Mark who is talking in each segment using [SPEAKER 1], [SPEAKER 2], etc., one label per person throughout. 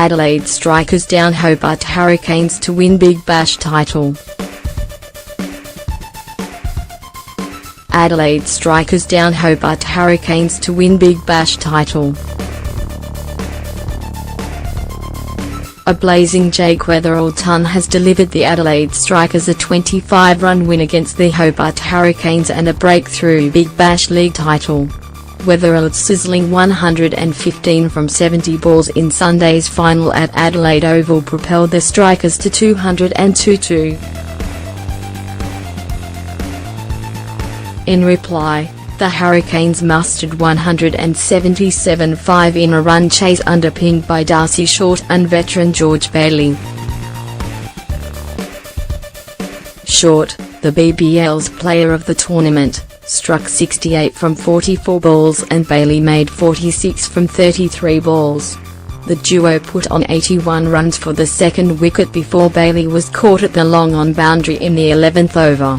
[SPEAKER 1] Adelaide Strikers down Hobart Hurricanes to win Big Bash title. Adelaide Strikers down Hobart Hurricanes to win Big Bash title. A blazing Jake Weatherall has delivered the Adelaide Strikers a 25-run win against the Hobart Hurricanes and a breakthrough Big Bash League title. Weatherall's sizzling 115 from 70 balls in Sunday's final at Adelaide Oval propelled the Strikers to 202. In reply, the Hurricanes mustered 177.5 in a run chase underpinned by Darcy Short and veteran George Bailey. Short, the BBL's player of the tournament, struck 68 from 44 balls and Bailey made 46 from 33 balls. The duo put on 81 runs for the second wicket before Bailey was caught at the long-on boundary in the 11th over.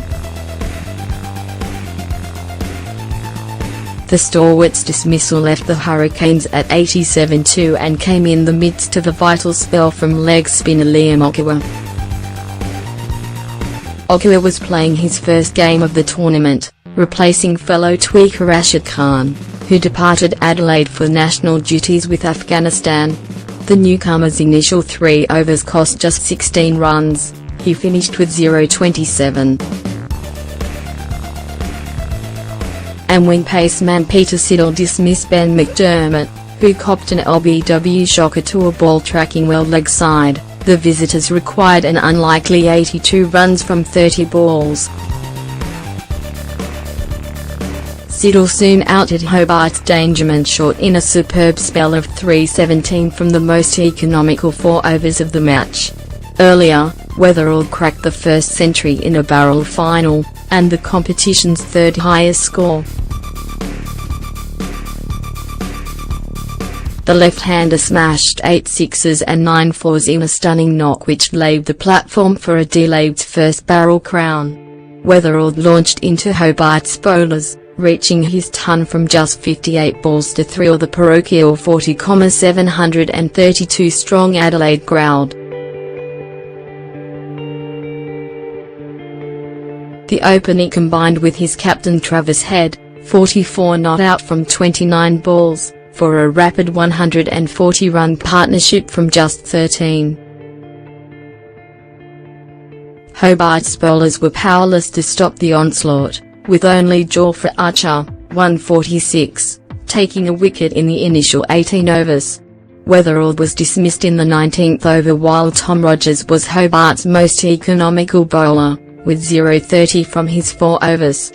[SPEAKER 1] The stalwart's dismissal left the Hurricanes at 87-2 and came in the midst of a vital spell from leg spinner Liam Okwara. Okwara was playing his first game of the tournament, replacing fellow tweaker Rashid Khan, who departed Adelaide for national duties with Afghanistan. The newcomer's initial 3 overs cost just 16 runs, he finished with 0.27. And when paceman Peter Siddle dismissed Ben McDermott, who copped an LBW shocker to a ball-tracking well leg side, the visitors required an unlikely 82 runs from 30 balls. Siddle soon outed Hobart's Dangerman Short in a superb spell of 317 from the most economical 4 overs of the match. Earlier, Weatherall cracked the first century in a barrel final, and the competition's third highest score. The left-hander smashed 8 sixes and 9 fours in a stunning knock which laid the platform for Adelaide's first barrel crown. Weatherall launched into Hobart's bowlers, reaching his ton from just 58 balls to thrill the parochial 40,732 strong Adelaide crowd. The opener combined with his captain Travis Head, 44 not out from 29 balls, for a rapid 140-run partnership from just 13. Hobart's bowlers were powerless to stop the onslaught, with only Geoffrey Archer, 146, taking a wicket in the initial 18 overs. Weatherall was dismissed in the 19th over while Tom Rogers was Hobart's most economical bowler, with 0.30 from his 4 overs.